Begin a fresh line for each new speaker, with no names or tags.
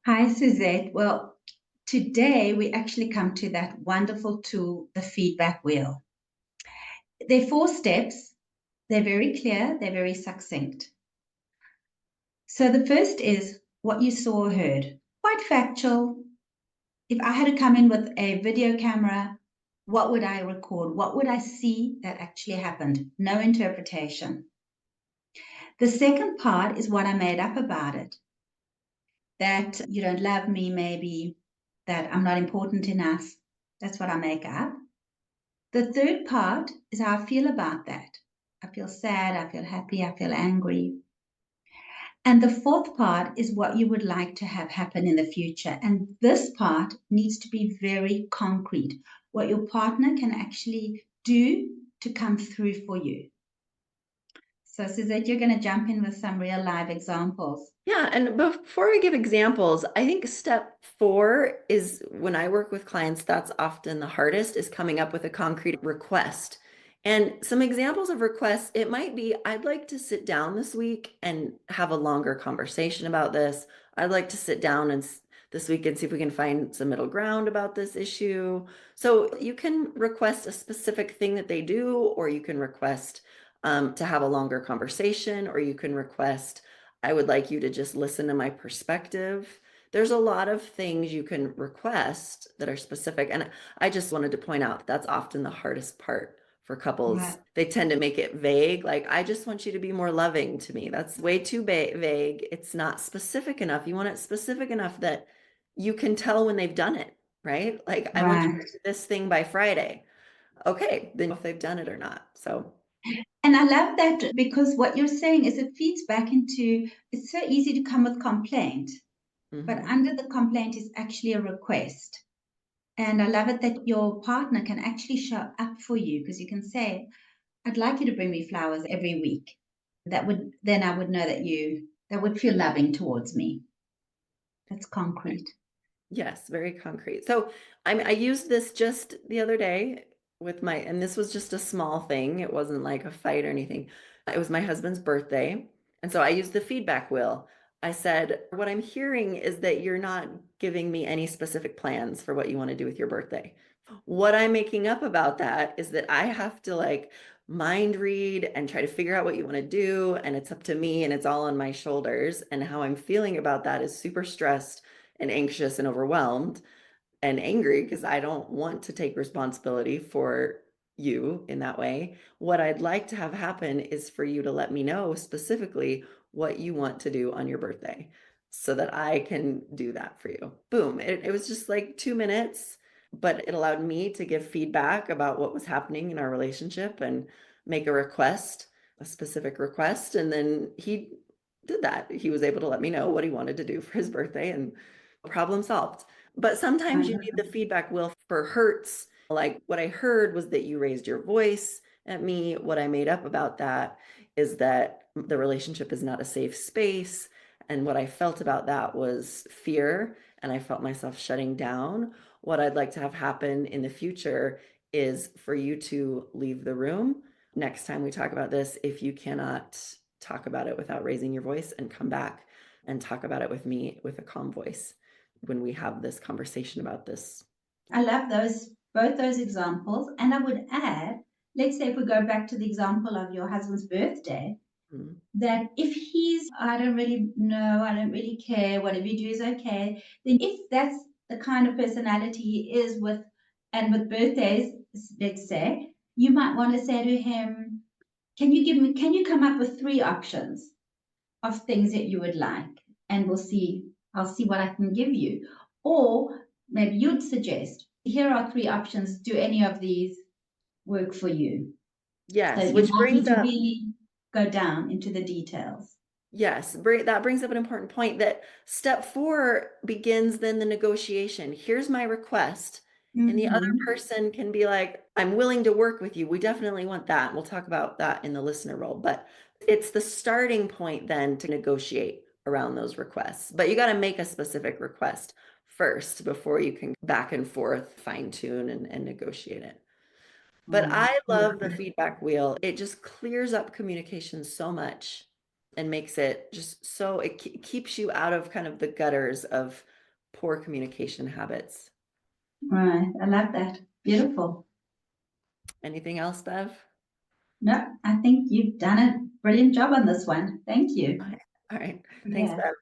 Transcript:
Hi, Suzette. Well, today we actually come to that wonderful tool, the feedback wheel. There are four steps. They're very clear, they're very succinct. So the first is what you saw or heard. Quite factual. If I had to come in with a video camera, what would I record? What would I see that actually happened? No interpretation. The second part is what I made up about it. That you don't love me, maybe, that I'm not important enough. That's what I make up. The third part is how I feel about that. I feel sad, I feel happy, I feel angry. And the fourth part is what you would like to have happen in the future. And this part needs to be very concrete, what your partner can actually do to come through for you. So, Suzette, you're going to jump in with some real live examples.
Yeah, and before we give examples, I think step four is when I work with clients, that's often the hardest, is coming up with a concrete request. And some examples of requests, it might be, I'd like to sit down this week and have a longer conversation about this. I'd like to sit down and this week and see if we can find some middle ground about this issue. So you can request a specific thing that they do, or you can request to have a longer conversation, or you can request I would like you to just listen to my perspective. There's a lot of things you can request that are specific. And I just wanted to point out that's often the hardest part for
Right.
couples. They tend to make it vague, like, I just want you to be more loving to me. That's way too vague. It's not specific enough. You want it specific enough that you can tell when they've done it, right? Like, I want you
Right.
to do this thing by Friday. Okay, then if they've done it or not. So,
And I love that because what you're saying is it feeds back into it's so easy to come with complaint, but
mhm.
under the complaint is actually a request. And I love it that your partner can actually show up for you because you can say, I'd like you to bring me flowers every week. That would then I would know that would feel loving towards me. That's concrete.
Yes, very concrete. So I used this just the other day with and this was just a small thing. It wasn't like a fight or anything. It was my husband's birthday. And so I used the feedback wheel. I said, what I'm hearing is that you're not giving me any specific plans for what you want to do with your birthday. What I'm making up about that is that I have to like mind read and try to figure out what you want to do. And it's up to me and it's all on my shoulders. And how I'm feeling about that is super stressed and anxious and overwhelmed and angry because I don't want to take responsibility for you in that way. What I'd like to have happen is for you to let me know specifically what you want to do on your birthday so that I can do that for you. Boom. It was just like 2 minutes, but it allowed me to give feedback about what was happening in our relationship and make a request, a specific request. And then he did that. He was able to let me know what he wanted to do for his birthday and problem solved. But sometimes you need the
Wonderful.
feedback wheel for hurts. Like what I heard was that you raised your voice at me. What I made up about that is that the relationship is not a safe space. And what I felt about that was fear, and I felt myself shutting down. What I'd like to have happen in the future is for you to leave the room next time we talk about this, if you cannot talk about it without raising your voice, and come back and talk about it with me with a calm voice when we have this conversation about this.
I love those both those examples. And I would add, let's say if we go back to the example of your husband's birthday,
Mhm.
that if he's, I don't really know, I don't really care, whatever you do is okay, then if that's the kind of personality he is with, and with birthdays, let's say, you might want to say to him, can you come up with three options of things that you would like? And I'll see what I can give you. Or maybe you'd suggest, here are three options. Do any of these work for you? So
Yes,
you
which
might need
brings
to
up,
really go down into the details.
yes, that brings up an important point that step four begins then the negotiation. Here's my request. And the other
Mm-hmm.
person can be like, I'm willing to work with you. We definitely want that. We'll talk about that in the listener role. But it's the starting point then to negotiate around those requests. But you got to make a specific request first before you can back and forth, fine tune and negotiate it. But
Wow.
I
I love
love the
it.
feedback wheel. It just clears up communication so much and makes it just so it keeps you out of kind of the gutters of poor communication habits.
Right. I love that. Beautiful.
Anything else, Bev?
No, I think you've done a brilliant job on this one. Thank you.
All right. Thanks,
Yeah.
Bev.